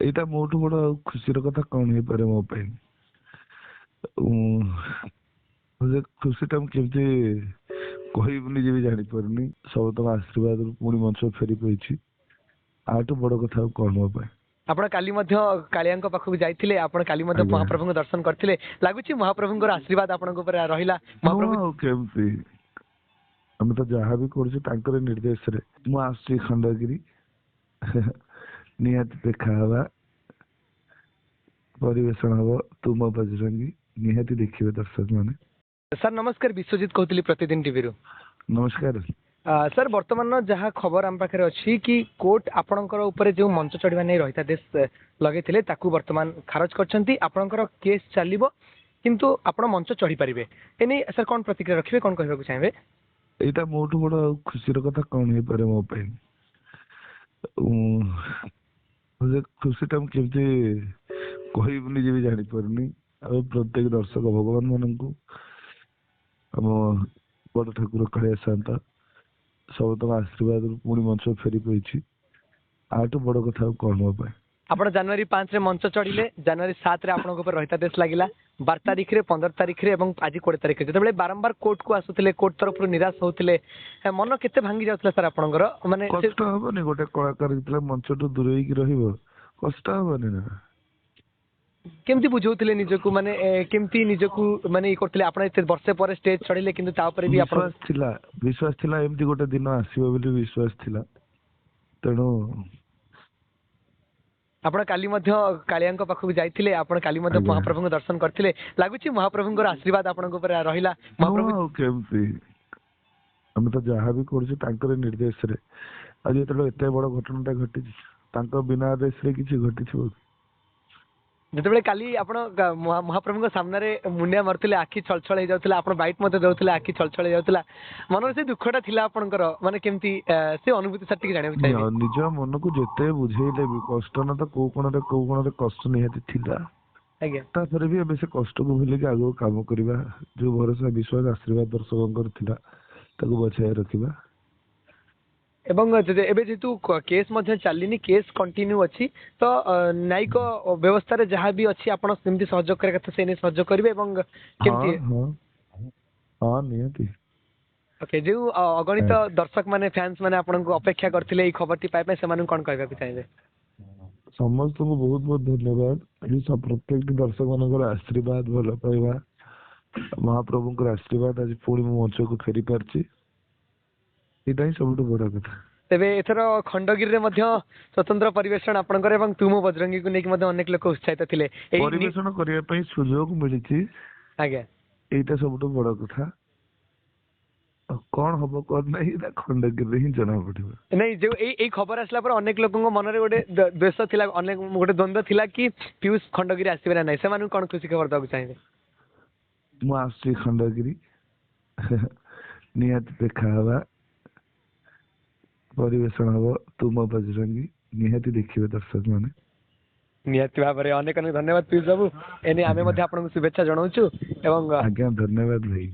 ଏଇଟା ମୋଠୁ ବଡ ଖୁସିର କଥା କଣ ହେଇପାରେ ମୋ ପାଇଁ। ସେ ଖୁସିଟା ମୁଁ କେମିତି କହିବି ନିଜେ ବି ଜାଣିପାରୁନି। ସବୁ ତମ ଆଶୀର୍ବାଦରୁ ପୁଣି ମଞ୍ଚ ଫେରି ପାଇଛି। ଆଠୁ ବଡ କଥା ଆଉ କଣ ମୋ ପାଇଁ। ଆପଣ କାଲି ମଧ୍ୟ କାଳିଆଙ୍କ ପାଖକୁ ଯାଇଥିଲେ, ଆପଣ କାଲି ମଧ୍ୟ ଆଜ୍ଞା। ମହାପ୍ରଭୁଙ୍କୁ ଦର୍ଶନ କରିଥିଲେ। ଲାଗୁଛି ମହାପ୍ରଭୁଙ୍କର ଆଶୀର୍ବାଦ ଆପଣଙ୍କ ଉପରେ ରହିଲା। ମହାପ୍ରଭୁ ଆଉ କେମିତି, ଆମେ ତ ଯାହା ବି କରୁଛୁ ତାଙ୍କର ନିର୍ଦ୍ଦେଶରେ। ମୁଁ ଆସୁଛି ଖଣ୍ଡଗିରି, ନିହାତି ଦେଖା ହବା, ପରିବେଷଣ ହବ ତୁମ ବଜରଙ୍ଗୀ, ନିହାତି ଦେଖିବେ ଦର୍ଶକ ମାନେ। ସାର୍ ନମସ୍କାର, ବିଶ୍ୱଜିତ କହୁଥିଲି ପ୍ରତିଦିନ ଟିଭିରୁ। ନମସ୍କାର। ସାର୍ ବର୍ତ୍ତମାନ ଯାହା ଖବର ଆମ ପାଖରେ ଅଛି କି କୋର୍ଟ ଆପଣଙ୍କର ଉପରେ ଯେଉଁ ମଞ୍ଚ ଚଢ଼ିବା ନେଇ ରହିତାଦେଶ ଲଗେଇଥିଲେ ତାକୁ ବର୍ତ୍ତମାନ ଖାରଜ କରିଛନ୍ତି। ଆପଣଙ୍କର କେସ୍ ଚାଲିବ କିନ୍ତୁ ଆପଣ ମଞ୍ଚ ଚଢ଼ି ପାରିବେ। ଏନେଇ ସାର୍ କ'ଣ ପ୍ରତିକ୍ରିୟା ରଖିବେ, କ'ଣ କହିବାକୁ ଚାହିଁବେ? ଏଇଟା ମୋଠୁ ବଡ ଖୁସିର କଥା କଣ ହେଇପାରେ ମୋ ପାଇଁ। ସେ ଖୁସିଟା ମୁଁ କେମିତି କହିବି ନିଜେ ବି ଜାଣିପାରୁନି। ଆଉ ପ୍ରତ୍ୟେକ ଦର୍ଶକ ଭଗବାନ ମାନଙ୍କୁ, ଆମ ବଡ ଠାକୁର କାଳିଆ ସାଆନ୍ତ ସବୁ ତମ ଆଶୀର୍ବାଦରୁ ପୁଣି ମଞ୍ଚ ଫେରି ପାଇଛି। ଆଠୁ ବଡ କଥା ଆଉ କଣ ମୋ ପାଇଁ। ଆପଣ ଜାନୁଆରୀ 5ରେ ମଞ୍ଚ ଚଢ଼ିଲେ, ଜାନୁଆରୀ 7ରେ ଆପଣଙ୍କ ଉପରେ ରହିତାଦେଶ ଲାଗିଲା, 12 ତାରିଖରେ, 15 ତାରିଖରେ ଏବଂ ଆଜି 20 ତାରିଖରେ ଯେତେବେଳେ ବାରମ୍ବାର କୋର୍ଟକୁ ଆସୁଥିଲେ, କୋର୍ଟ ତରଫରୁ ନିରାଶ ହଉଥିଲେ, ମନ କେତେ ଭାଙ୍ଗି ଯାଉଥିଲା ସାର୍ ଆପଣଙ୍କର? ମାନେ କଷ୍ଟ ହବନି, ଗୋଟେ କଳାକାର ଯେତେବେଳେ ମଞ୍ଚଠୁ ଦୂରେଇକି ରହିବ କଷ୍ଟ ହବନି ନା। କେମିତି ବୁଝଉଥିଲେ ନିଜକୁ, ମାନେ କେମିତି ନିଜକୁ ମାନେ ଇଏ କରୁଥିଲେ? ଆପଣ ଏତେ ବର୍ଷେ ପରେ ଷ୍ଟେଜ ଚଢିଲେ କିନ୍ତୁ ତା ଉପରେ ବି ଆପଣ ବିଶ୍ୱାସ ଥିଲା ଏମିତି ଗୋଟେ ଦିନ ଆସିବ ବୋଲି ବିଶ୍ୱାସ ଥିଲା। ତେଣୁ ଆପଣ କାଲି ମଧ୍ୟ କାଳିଆଙ୍କ ପାଖକୁ ଯାଇଥିଲେ, ଆପଣ କାଲି ମଧ୍ୟ ଆଜ୍ଞା। ମହାପ୍ରଭୁଙ୍କୁ ଦର୍ଶନ କରିଥିଲେ। ଲାଗୁଛି ମହାପ୍ରଭୁଙ୍କର ଆଶୀର୍ବାଦ ଆପଣଙ୍କ ଉପରେ ରହିଲା। ମହାପ୍ରଭୁ ଆଉ କେମିତି, ଆମେ ତ ଯାହା ବି କରୁଛୁ ତାଙ୍କର ନିର୍ଦ୍ଦେଶରେ। ଆଜି ଯେତେବେଳେ ଏତେ ବଡ ଘଟଣାଟା ଘଟିଛି, ତାଙ୍କ ବିନା ଆଦେଶରେ କିଛି ଘଟିଥିବ କି? ଯେତେବେଳେ କାଲି ଆପଣ ମହାପ୍ରଭୁଙ୍କ ସାମ୍ନାରେ ମୁଣ୍ଡିଆ ମାରୁଥିଲେ, ଆଖି ଛଳଛଳ ହେଇଯାଉଥିଲା, ଆପଣ ବାଇଟ୍ ମଧ୍ୟ ଦେଉଥିଲେ, ଆଖି ଛଳଛଳ ହେଇଯାଉଥିଲା। ମନରେ ସେ ଦୁଃଖଟା ଥିଲା ଆପଣଙ୍କର, ମାନେ କେମିତି ସେ ଅନୁଭୂତି ସାର୍ ଟିକେ ଜାଣିବାକୁ ଚାହିଁବି। ନିଜ ମନକୁ ଯେତେ ବୁଝେଇଲେ ବି କଷ୍ଟ ନା ତ କୋଉ କୋଣରେ କଷ୍ଟ ନିହାତି ଥିଲା। ଆଜ୍ଞା। ତାପରେ ବି ଏବେ ସେ କଷ୍ଟକୁ ଭୁଲିକି ଆଗକୁ କାମ କରିବା, ଯୋଉ ଭରସା ବିଶ୍ୱାସ ଆଶୀର୍ବାଦ ଦର୍ଶକଙ୍କର ଥିଲା ତାକୁ ବଜାୟ ରଖିବା। ଏବଂ ଏବେ ଯେହେତୁ କେସ୍ ମଧ୍ୟ ଚାଲିନି, କେସ୍ କଣ୍ଟିନ୍ୟୁ ଅଛି, ତ ନ୍ୟାୟିକ ବ୍ୟବସ୍ଥାରେ ଯାହା ବି ଅଛି ଆପଣ ସେମିତି ସହଯୋଗ କରିବା କଥା ସେ ନେଇ ସହଯୋଗ କରିବେ। ଏବଂ କେମିତି ହଁ ନିହାତି। ଓକେ, ଯେଉଁ ଅଗଣିତ ଦର୍ଶକ ମାନେ, ଫ୍ୟାନ୍ସ ମାନେ ଆପଣଙ୍କୁ ଅପେକ୍ଷା କରିଥିଲେ ଏଇ ଖବରଟି ପାଇବା ପାଇଁ, ସେମାନଙ୍କୁ କ'ଣ କହିବାକୁ ଚାହିଁବେ? ସମସ୍ତଙ୍କୁ ବହୁତ ବହୁତ ଧନ୍ୟବାଦ। ପ୍ରତ୍ୟେକଟି ଦର୍ଶକ ମାନଙ୍କର ଆଶୀର୍ବାଦ, ଭଲ ପାଇବା, ମହାପ୍ରଭୁଙ୍କର ଆଶୀର୍ବାଦ ଆଜି ପୁଣି ମୁଁ ମଞ୍ଚକୁ ଫେରି ପାରିଛି। ଏଇଟା ହିଁ ସବୁଠୁ ବଡ କଥା। ତେବେ ଏଥର ଖଣ୍ଡଗିରିରେ ମଧ୍ୟ ସ୍ୱତନ୍ତ୍ର ପରିବେଷଣ ଆପଣଙ୍କର ଏବଂ ତୁମ ବଜରଙ୍ଗୀକୁ ନେଇକି ମଧ୍ୟ ଅନେକ ଲୋକ ଉତ୍ସାହିତ ଥିଲେ। ପରିବେଷଣ କରିବା ପାଇଁ ସୁଯୋଗ ମିଳିଛି, ଆଜ୍ଞା, ଏଇଟା ସବୁଠୁ ବଡ କଥା। କଣ ହବ କଣ ନାହିଁ ଏଇଟା ଖଣ୍ଡଗିରିରେ ହିଁ ଜଣା ପଡିବ। ନାଇଁ, ଯୋଉ ଏଇ ଖବର ଆସିଲା ପରେ ଅନେକ ଲୋକଙ୍କ ମନରେ ଗୋଟେ ଦ୍ୱେଷ ଥିଲା, ଅନେକ ଗୋଟେ ଦ୍ୱନ୍ଦ୍ୱ ଥିଲା କି ପିୟୁଷ ଖଣ୍ଡଗିରି ଆସିବେ ନା ନାହିଁ, ସେମାନଙ୍କୁ କ'ଣ ଖୁସି ଖବର ଦେବାକୁ ଚାହିଁବେ? ମୁଁ ଆସୁଛି ଖଣ୍ଡଗିରି, ନିହାତି ଦେଖା ହବା, ପରିବେଷଣ ହବ ତୁମ ବଜରଙ୍ଗୀ, ନିହାତି ଦେଖିବେ ଦର୍ଶକ ମାନେ। ନିହାତି ଭାବରେ ଅନେକ ଅନେକ ଧନ୍ୟବାଦ ପିୟୁଷ ବାବୁ। ଏନେ ଆମେ ଆଜ୍ଞା ମଧ୍ୟ ଆପଣଙ୍କୁ ଶୁଭେଚ୍ଛା ଜଣାଉଛୁ ଏବଂ ଆଜ୍ଞା, ଧନ୍ୟବାଦ ଭାଇ।